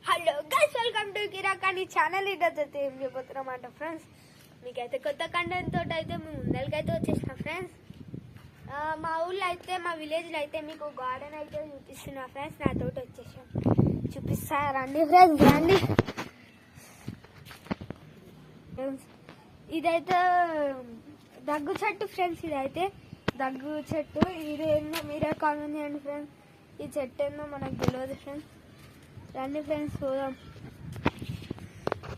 Hello guys, welcome to కిరాకాని channel. ఇదైతే ఏం చెప్పబోతున్నామాట ఫ్రెండ్స్, మీకైతే కొత్త కంటెంట్ తోటి అయితే మేము ముందరికైతే వచ్చేసిన ఫ్రెండ్స్. మా ఊళ్ళో అయితే, మా విలేజ్లో అయితే మీకు గార్డెన్ అయితే చూపిస్తున్నా ఫ్రెండ్స్. నాతోటి వచ్చేసాం, చూపిస్తా రండి ఫ్రెండ్స్, రండి. ఇదైతే దగ్గు చెట్టు ఫ్రెండ్స్, ఇదైతే దగ్గు చెట్టు. ఇదేందో మీరే కామెంట్ చేయండి ఫ్రెండ్స్, ఈ చెట్టు ఏందో మనకు తెలియదు ఫ్రెండ్స్. రండి ఫ్రెండ్స్ చూద్దాం.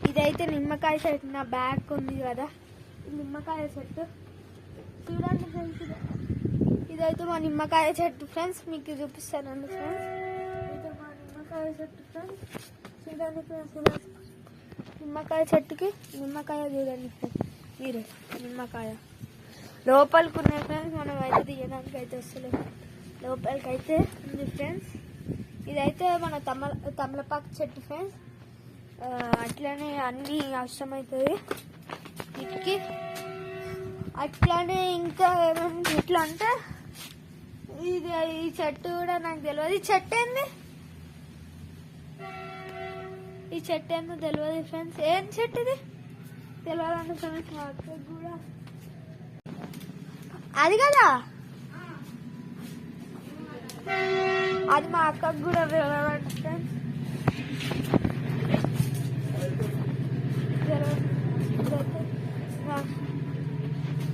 ఇదైతే నిమ్మకాయ చెట్టు, నా బ్యాగ్ ఉంది కదా, నిమ్మకాయ చెట్టు చూడండి ఫ్రెండ్స్. ఇదైతే మా నిమ్మకాయ చెట్టు ఫ్రెండ్స్, మీకు చూపిస్తానండి ఫ్రెండ్స్. ఇదైతే మా నిమ్మకాయ చెట్టు ఫ్రెండ్స్, చూడండి ఫ్రెండ్స్. నిమ్మకాయ చెట్టుకి నిమ్మకాయ చూడండి ఫ్రెండ్స్, మీరు నిమ్మకాయ లోపలికి ఉన్నాయి ఫ్రెండ్స్. మనం అయితే తీయడానికి అయితే వస్తలేదు, లోపలికి అయితే ఉంది ఫ్రెండ్స్. ఇదైతే మన తమలపాకు చెట్టు ఫ్రెండ్స్. అట్లానే అన్నీ అవసరమవుతుంది వీటికి. అట్లానే ఇంకా ఏమేమి చెట్లు అంటే ఇది, ఈ చెట్టు కూడా నాకు తెలియదు. ఈ చెట్టు ఏంది, ఈ చెట్టు ఏందో తెలియదు ఫ్రెండ్స్. ఏం చెట్టు ఇది తెలియాలంటే ఫ్రెండ్స్ మా అక్కకి కూడా అది కదా, అది మా అక్కకు కూడా తెలియాలంటే ఫ్రెండ్స్.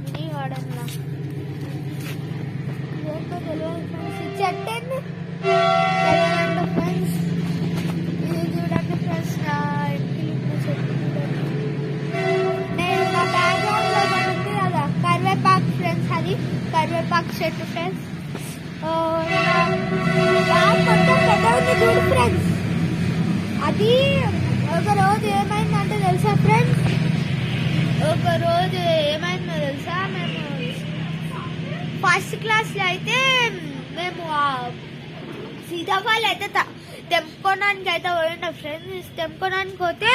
మినీ గార్డెన్ లా ఇదేంటో తెలియదు ఫ్రెండ్స్. ఈ చెట్టు ఏంది తెలియాలంటే ఫ్రెండ్స్, ఇది చూడండి ఫ్రెండ్స్. నా ఇంటికి చెట్టు చూడండి. నేను మా బ్యాక్గ్రౌండ్ లో ఉంది కదా కరివేపాకు ఫ్రెండ్స్, అది కరివేపాకు చెట్టు ఫ్రెండ్స్. మొత్తం పెద్ద ఉంది చూడు ఫ్రెండ్స్. అది ఒక రోజు ఏమైందంటే తెలుసా ఫ్రెండ్స్, ఒక రోజు ఏమైందో తెలుసా, మేము ఫస్ట్ క్లాస్లో అయితే మేము సీతాఫలం అయితే తెంపుకోవడానికి అయితే పోయినాం ఫ్రెండ్స్. తెంపుకోవడానికి పోతే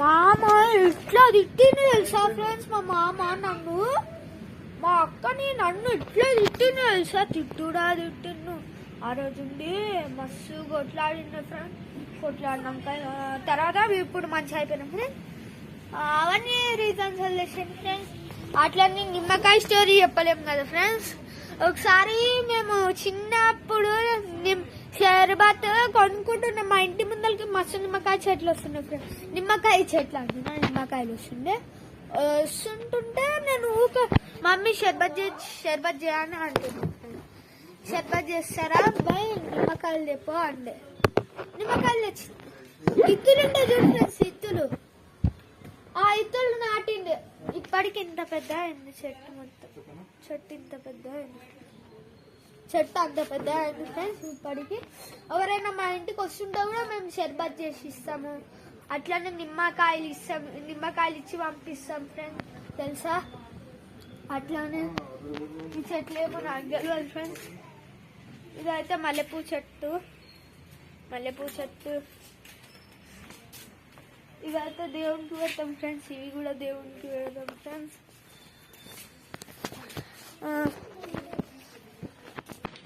మా అమ్మ ఇట్లా తిట్టింది తెలుసా ఫ్రెండ్స్. మా మామ నన్ను, మా అక్కని నన్ను ఇట్లా తిట్టింది తెలుసా. తిట్టిండు ఆ రోజు ఉండి మస్తు కొట్లాడిన ఫ్రెండ్. కొట్లాడినాక తర్వాత ఇప్పుడు మంచి అయిపోయినాం ఫ్రెండ్స్. అవన్నీ రీజన్స్ వదిలేసాను ఫ్రెండ్స్. అట్లనే నిమ్మకాయ స్టోరీ చెప్పలేము కదా ఫ్రెండ్స్. ఒకసారి మేము చిన్నప్పుడు షర్బత్ కొనుక్కుంటున్నాం. మా ఇంటి ముందరికి మస్తు నిమ్మకాయ చెట్లు వస్తున్నాయి ఫ్రెండ్స్. నిమ్మకాయ చెట్లు అంటున్నా, నిమ్మకాయలు వస్తుంటే నేను మమ్మీ షర్బత్ చేయని అంటున్నాను. షర్బత్ చేస్తారా అబ్బాయి, నిమ్మకాయలు తెప్పో అండే. నిమ్మకాయలు తెచ్చి ఇత్తులు ఉంటే చూడు ఫ్రెండ్స్, ఇత్తులు. ఆ ఇత్తులు నాటిండే. ఇప్పటికి ఇంత పెద్ద అయింది చెట్టు, మొత్తం చెట్టు ఇంత పెద్ద అయింది, చెట్టు అంత పెద్ద అయింది ఫ్రెండ్స్. ఇప్పటికి ఎవరైనా మా ఇంటికి వస్తుంటే కూడా మేము షర్బత్ చేసి ఇస్తాము. అట్లానే నిమ్మకాయలు ఇచ్చి పంపిస్తాం ఫ్రెండ్స్, తెలుసా. అట్లానే ఈ చెట్లు ఏమో నాకు తెలియదు ఫ్రెండ్స్. ఇదైతే మల్లెపూ చెట్టు, ఇదైతే దేవునికి పెడతాం ఫ్రెండ్స్. ఇవి కూడా దేవునికి పెడతాం ఫ్రెండ్స్.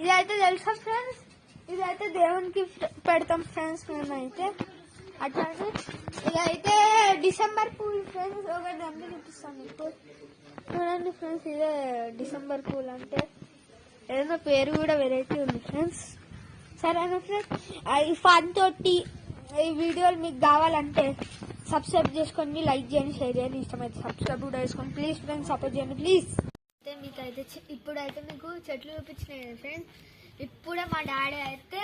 ఇదైతే తెలుసా ఫ్రెండ్స్, ఇదైతే దేవునికి పెడతాం ఫ్రెండ్స్ మేమైతే. అట్లానే ఇదైతే డిసెంబర్ పూలు ఫ్రెండ్స్. ఒకటి అన్ని చూపిస్తాను మీకు చూడండి ఫ్రెండ్స్. ఇదే డిసెంబర్ పూలు అంటే ఏదైనా పేరు కూడా వెరైటీ ఉంది ఫ్రెండ్స్. సరేనా ఫ్రెండ్స్, ఈ ఫన్ తోటి ఈ వీడియోలు మీకు కావాలంటే సబ్స్క్రైబ్ చేసుకోండి, లైక్ చేయండి, షేర్ చేయండి. ఇష్టమైతే సబ్స్క్రైబ్ కూడా చేసుకోండి ప్లీజ్ ఫ్రెండ్స్, సపోర్ట్ చేయండి ప్లీజ్. అయితే మీకైతే ఇప్పుడైతే మీకు చెట్లు చూపించినాయి ఫ్రెండ్స్. ఇప్పుడే మా డాడీ అయితే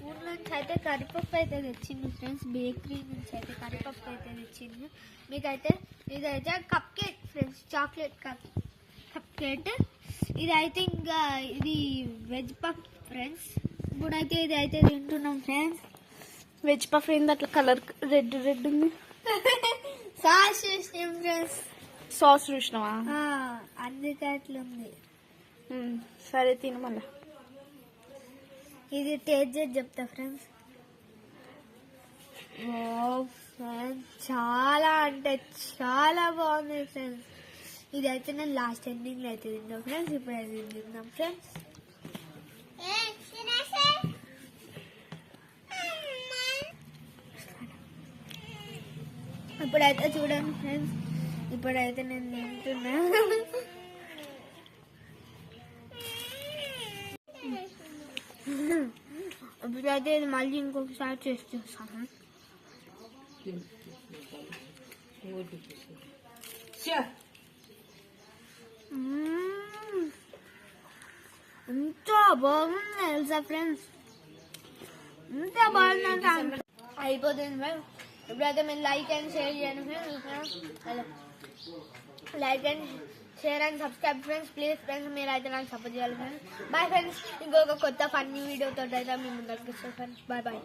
ఊళ్ళో నుంచి అయితే కరిపప్పు అయితే తెచ్చింది ఫ్రెండ్స్. బేకరీ నుంచి అయితే కరిపప్పు అయితే తెచ్చింది. మీకైతే ఇదైతే cup cake friends, chocolate cup cake. ఇదైతే ఇంకా ఇది వెజ్ పఫ్ ఫ్రెండ్స్. ఇప్పుడైతే ఇది అయితే తింటున్నాం ఫ్రెండ్స్. వెజ్ పఫ్ ఏంది అట్లా కలర్ రెడ్ ఉంది. సాస్ చూసినాం ఫ్రెండ్స్, సాస్ చూసినావా, అందుకే అట్లుంది. సరే తిను మళ్ళా. ఇది టేస్ట్ చేసి చెప్తా ఫ్రెండ్స్. చాలా అంటే చాలా బాగుంది ఫ్రెండ్స్. ఇదైతే నేను లాస్ట్ ఎండింగ్ లో అయితే తింటాం ఫ్రెండ్స్. ఇప్పుడు అయితే తిందాం ఫ్రెండ్స్. ఇప్పుడైతే చూడండి ఫ్రెండ్స్, ఇప్పుడైతే నేను తింటున్నా. ఇప్పుడైతే ఇది మళ్ళీ ఇంకొకసారి చేసి చూస్తాను. ఎంత బాగుంది తెలుసా ఫ్రెండ్స్, ఎంత బాగుందంటే అయిపోతుంది ఫ్రెండ్స్. ఇప్పుడైతే మీరు లైక్ అండ్ షేర్ చేయండి friends, like and share and subscribe friends, please friends. మీరు అయితే నాకు సపోర్ట్ చేయాలి ఫ్రెండ్స్. బాయ్ ఫ్రెండ్స్, ఇంకొక కొత్త ఫన్నీ వీడియోతో అయితే మేము ముందరికి వస్తాం ఫ్రెండ్స్. Bye bye.